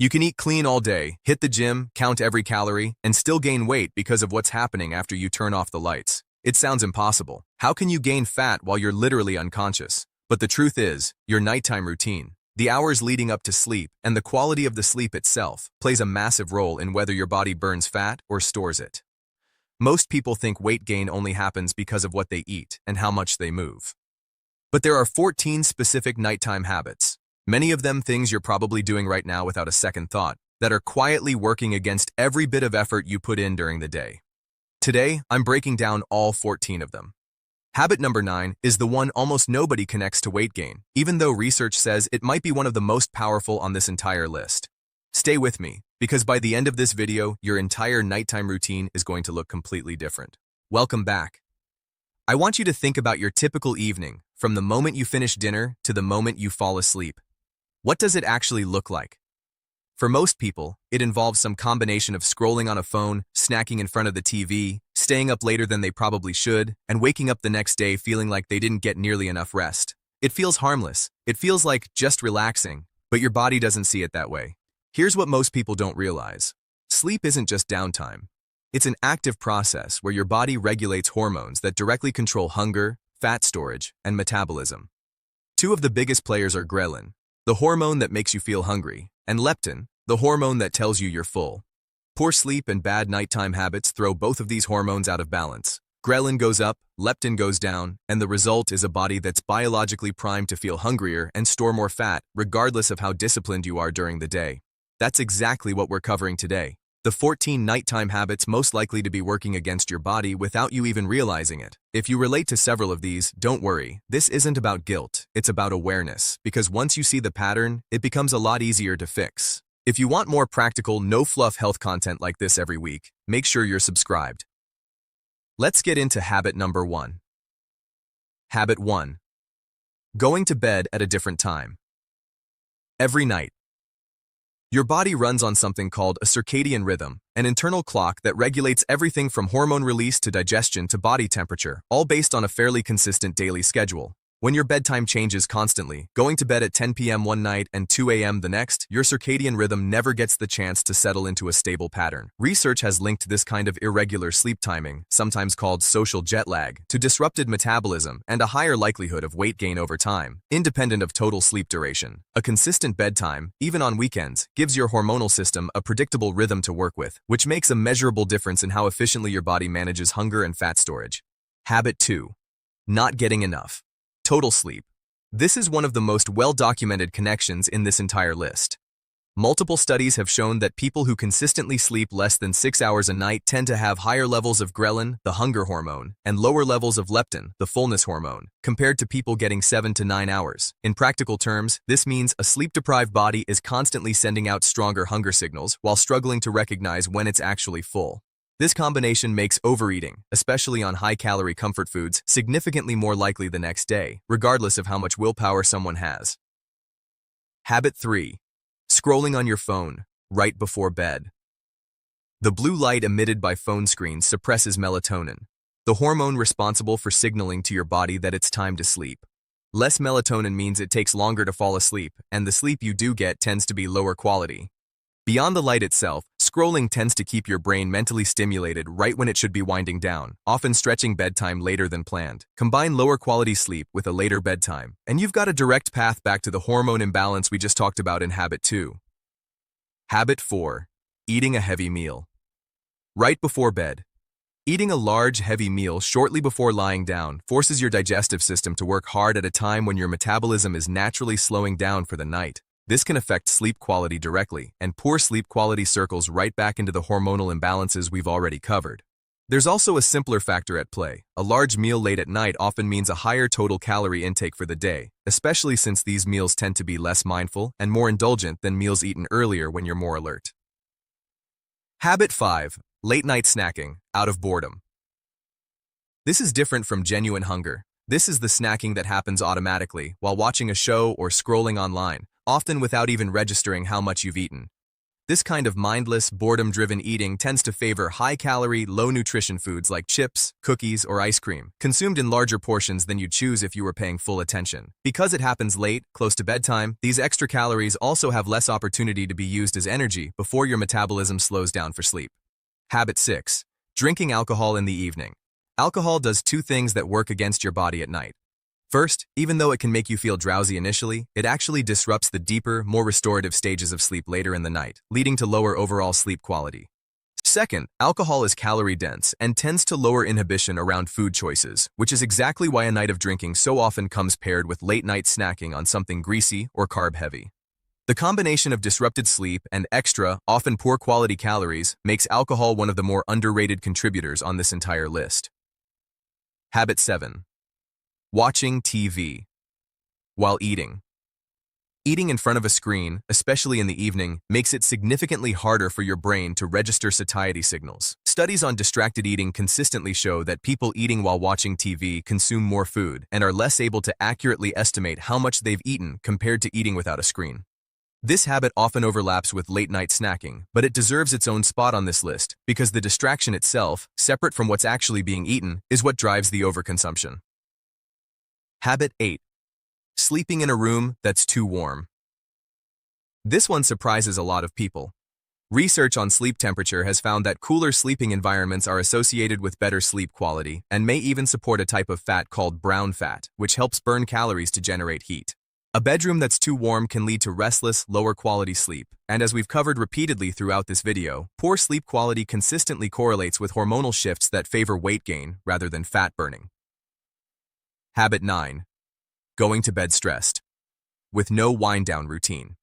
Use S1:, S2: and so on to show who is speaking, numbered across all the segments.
S1: You can eat clean all day, hit the gym, count every calorie, and still gain weight because of what's happening after you turn off the lights. It sounds impossible. How can you gain fat while you're literally unconscious? But the truth is, your nighttime routine, the hours leading up to sleep, and the quality of the sleep itself plays a massive role in whether your body burns fat or stores it. Most people think weight gain only happens because of what they eat and how much they move. But there are 14 specific nighttime habits, many of them things you're probably doing right now without a second thought, that are quietly working against every bit of effort you put in during the day. Today, I'm breaking down all 14 of them. Habit number 9 is the one almost nobody connects to weight gain, even though research says it might be one of the most powerful on this entire list. Stay with me, because by the end of this video, your entire nighttime routine is going to look completely different. Welcome back. I want you to think about your typical evening, from the moment you finish dinner to the moment you fall asleep. What does it actually look like? For most people, it involves some combination of scrolling on a phone, snacking in front of the TV, staying up later than they probably should, and waking up the next day feeling like they didn't get nearly enough rest. It feels harmless. It feels like just relaxing, but your body doesn't see it that way. Here's what most people don't realize. Sleep isn't just downtime. It's an active process where your body regulates hormones that directly control hunger, fat storage, and metabolism. Two of the biggest players are ghrelin, the hormone that makes you feel hungry, and leptin, the hormone that tells you you're full. Poor sleep and bad nighttime habits throw both of these hormones out of balance. Ghrelin goes up, leptin goes down, and the result is a body that's biologically primed to feel hungrier and store more fat, regardless of how disciplined you are during the day. That's exactly what we're covering today. The 14 nighttime habits most likely to be working against your body without you even realizing it. If you relate to several of these, don't worry. This isn't about guilt, it's about awareness, because once you see the pattern, it becomes a lot easier to fix. If you want more practical, no-fluff health content like this every week, make sure you're subscribed. Let's get into habit number 1. Habit 1. Going to bed at a different time. Every night. Your body runs on something called a circadian rhythm, an internal clock that regulates everything from hormone release to digestion to body temperature, all based on a fairly consistent daily schedule. When your bedtime changes constantly, going to bed at 10 p.m. one night and 2 a.m. the next, your circadian rhythm never gets the chance to settle into a stable pattern. Research has linked this kind of irregular sleep timing, sometimes called social jet lag, to disrupted metabolism and a higher likelihood of weight gain over time, independent of total sleep duration. A consistent bedtime, even on weekends, gives your hormonal system a predictable rhythm to work with, which makes a measurable difference in how efficiently your body manages hunger and fat storage. Habit 2. Not getting enough. Total sleep. This is one of the most well-documented connections in this entire list. Multiple studies have shown that people who consistently sleep less than 6 hours a night tend to have higher levels of ghrelin, the hunger hormone, and lower levels of leptin, the fullness hormone, compared to people getting 7 to 9 hours. In practical terms, this means a sleep-deprived body is constantly sending out stronger hunger signals while struggling to recognize when it's actually full. This combination makes overeating, especially on high-calorie comfort foods, significantly more likely the next day, regardless of how much willpower someone has. Habit 3. Scrolling on your phone, right before bed. The blue light emitted by phone screens suppresses melatonin, the hormone responsible for signaling to your body that it's time to sleep. Less melatonin means it takes longer to fall asleep, and the sleep you do get tends to be lower quality. Beyond the light itself, scrolling tends to keep your brain mentally stimulated right when it should be winding down, often stretching bedtime later than planned. Combine lower quality sleep with a later bedtime, and you've got a direct path back to the hormone imbalance we just talked about in Habit 2. Habit 4. Eating a heavy meal. Right before bed. Eating a large, heavy meal shortly before lying down forces your digestive system to work hard at a time when your metabolism is naturally slowing down for the night. This can affect sleep quality directly, and poor sleep quality circles right back into the hormonal imbalances we've already covered. There's also a simpler factor at play. A large meal late at night often means a higher total calorie intake for the day, especially since these meals tend to be less mindful and more indulgent than meals eaten earlier when you're more alert. Habit 5. Late night snacking, out of boredom. This is different from genuine hunger. This is the snacking that happens automatically while watching a show or scrolling online, often without even registering how much you've eaten. This kind of mindless, boredom-driven eating tends to favor high-calorie, low-nutrition foods like chips, cookies, or ice cream, consumed in larger portions than you'd choose if you were paying full attention. Because it happens late, close to bedtime, these extra calories also have less opportunity to be used as energy before your metabolism slows down for sleep. Habit 6. Drinking alcohol in the evening. Alcohol does two things that work against your body at night. First, even though it can make you feel drowsy initially, it actually disrupts the deeper, more restorative stages of sleep later in the night, leading to lower overall sleep quality. Second, alcohol is calorie-dense and tends to lower inhibition around food choices, which is exactly why a night of drinking so often comes paired with late-night snacking on something greasy or carb-heavy. The combination of disrupted sleep and extra, often poor-quality calories makes alcohol one of the more underrated contributors on this entire list. Habit 7. Watching TV while eating. Eating in front of a screen, especially in the evening, makes it significantly harder for your brain to register satiety signals. Studies on distracted eating consistently show that people eating while watching TV consume more food and are less able to accurately estimate how much they've eaten compared to eating without a screen. This habit often overlaps with late-night snacking, but it deserves its own spot on this list because the distraction itself, separate from what's actually being eaten, is what drives the overconsumption. Habit 8. Sleeping in a room that's too warm. This one surprises a lot of people. Research on sleep temperature has found that cooler sleeping environments are associated with better sleep quality and may even support a type of fat called brown fat, which helps burn calories to generate heat. A bedroom that's too warm can lead to restless, lower-quality sleep, and as we've covered repeatedly throughout this video, poor sleep quality consistently correlates with hormonal shifts that favor weight gain rather than fat burning. Habit 9. Going to bed stressed, with no wind-down routine.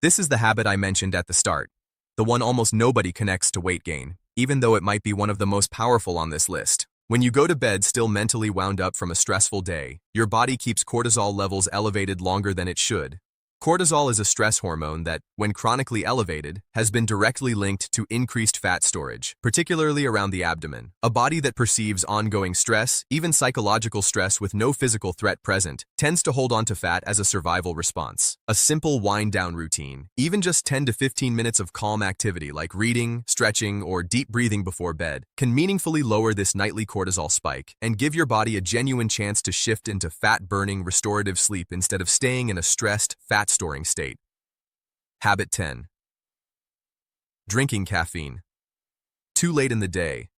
S1: This is the habit I mentioned at the start, the one almost nobody connects to weight gain, even though it might be one of the most powerful on this list. When you go to bed still mentally wound up from a stressful day, your body keeps cortisol levels elevated longer than it should. Cortisol is a stress hormone that, when chronically elevated, has been directly linked to increased fat storage, particularly around the abdomen. A body that perceives ongoing stress, even psychological stress with no physical threat present, tends to hold on to fat as a survival response. A simple wind-down routine, even just 10 to 15 minutes of calm activity like reading, stretching, or deep breathing before bed, can meaningfully lower this nightly cortisol spike and give your body a genuine chance to shift into fat-burning, restorative sleep instead of staying in a stressed, fat-storing state. Habit 10. Drinking caffeine too late in the day.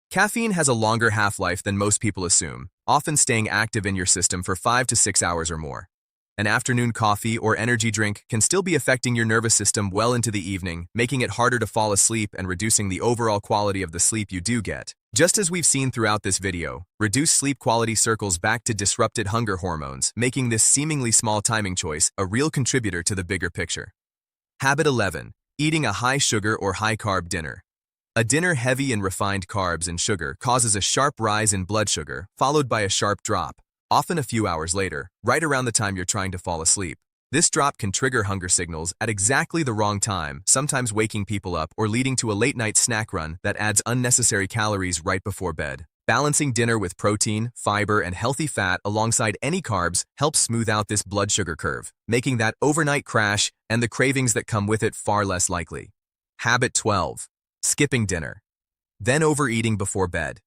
S1: Caffeine has a longer half-life than most people assume, often staying active in your system for 5 to 6 hours or more. An afternoon coffee or energy drink can still be affecting your nervous system well into the evening, making it harder to fall asleep and reducing the overall quality of the sleep you do get. Just as we've seen throughout this video, reduced sleep quality circles back to disrupted hunger hormones, making this seemingly small timing choice a real contributor to the bigger picture. Habit 11. Eating a high-sugar or high-carb dinner. A dinner heavy in refined carbs and sugar causes a sharp rise in blood sugar, followed by a sharp drop, often a few hours later, right around the time you're trying to fall asleep. This drop can trigger hunger signals at exactly the wrong time, sometimes waking people up or leading to a late-night snack run that adds unnecessary calories right before bed. Balancing dinner with protein, fiber, and healthy fat alongside any carbs helps smooth out this blood sugar curve, making that overnight crash and the cravings that come with it far less likely. Habit 12. Skipping dinner, then overeating before bed.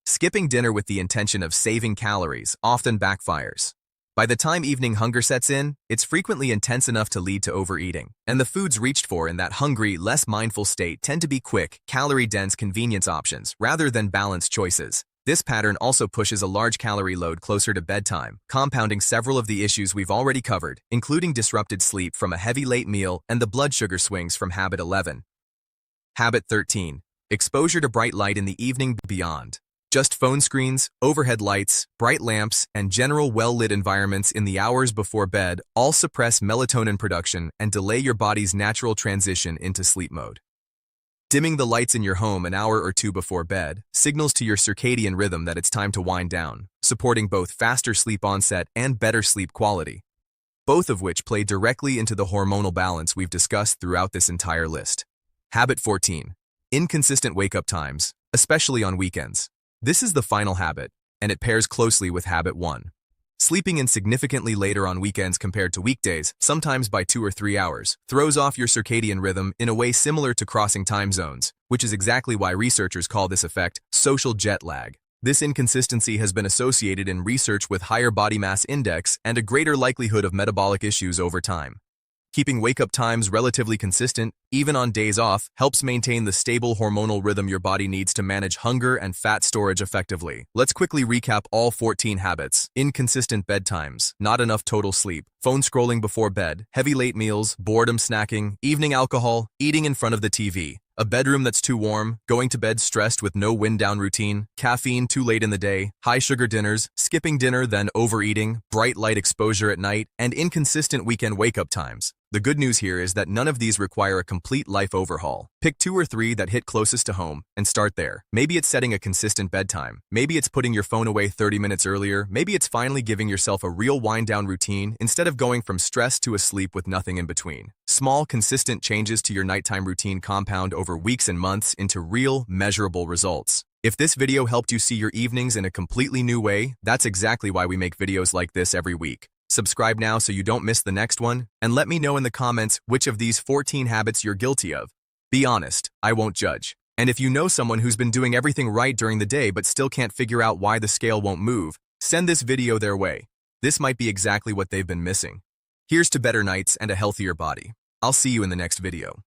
S1: Skipping dinner with the intention of saving calories often backfires. By the time evening hunger sets in, it's frequently intense enough to lead to overeating, and the foods reached for in that hungry, less mindful state tend to be quick, calorie-dense convenience options rather than balanced choices. This pattern also pushes a large calorie load closer to bedtime, compounding several of the issues we've already covered, including disrupted sleep from a heavy late meal and the blood sugar swings from habit 11. Habit 13. Exposure to bright light in the evening beyond. Just phone screens, overhead lights, bright lamps, and general well-lit environments in the hours before bed all suppress melatonin production and delay your body's natural transition into sleep mode. Dimming the lights in your home an hour or two before bed signals to your circadian rhythm that it's time to wind down, supporting both faster sleep onset and better sleep quality, both of which play directly into the hormonal balance we've discussed throughout this entire list. Habit 14. Inconsistent wake-up times, especially on weekends. This is the final habit, and it pairs closely with habit 1. Sleeping in significantly later on weekends compared to weekdays, sometimes by 2 or 3 hours, throws off your circadian rhythm in a way similar to crossing time zones, which is exactly why researchers call this effect social jet lag. This inconsistency has been associated in research with higher body mass index and a greater likelihood of metabolic issues over time. Keeping wake-up times relatively consistent, even on days off, helps maintain the stable hormonal rhythm your body needs to manage hunger and fat storage effectively. Let's quickly recap all 14 habits. Inconsistent bedtimes, not enough total sleep, phone scrolling before bed, heavy late meals, boredom snacking, evening alcohol, eating in front of the TV, a bedroom that's too warm, going to bed stressed with no wind-down routine, caffeine too late in the day, high-sugar dinners, skipping dinner then overeating, bright light exposure at night, and inconsistent weekend wake-up times. The good news here is that none of these require a complete life overhaul. Pick 2 or 3 that hit closest to home and start there. Maybe it's setting a consistent bedtime. Maybe it's putting your phone away 30 minutes earlier. Maybe it's finally giving yourself a real wind-down routine instead of going from stress to asleep with nothing in between. Small, consistent changes to your nighttime routine compound over weeks and months into real, measurable results. If this video helped you see your evenings in a completely new way, that's exactly why we make videos like this every week. Subscribe now so you don't miss the next one, and let me know in the comments which of these 14 habits you're guilty of. Be honest, I won't judge. And if you know someone who's been doing everything right during the day but still can't figure out why the scale won't move, send this video their way. This might be exactly what they've been missing. Here's to better nights and a healthier body. I'll see you in the next video.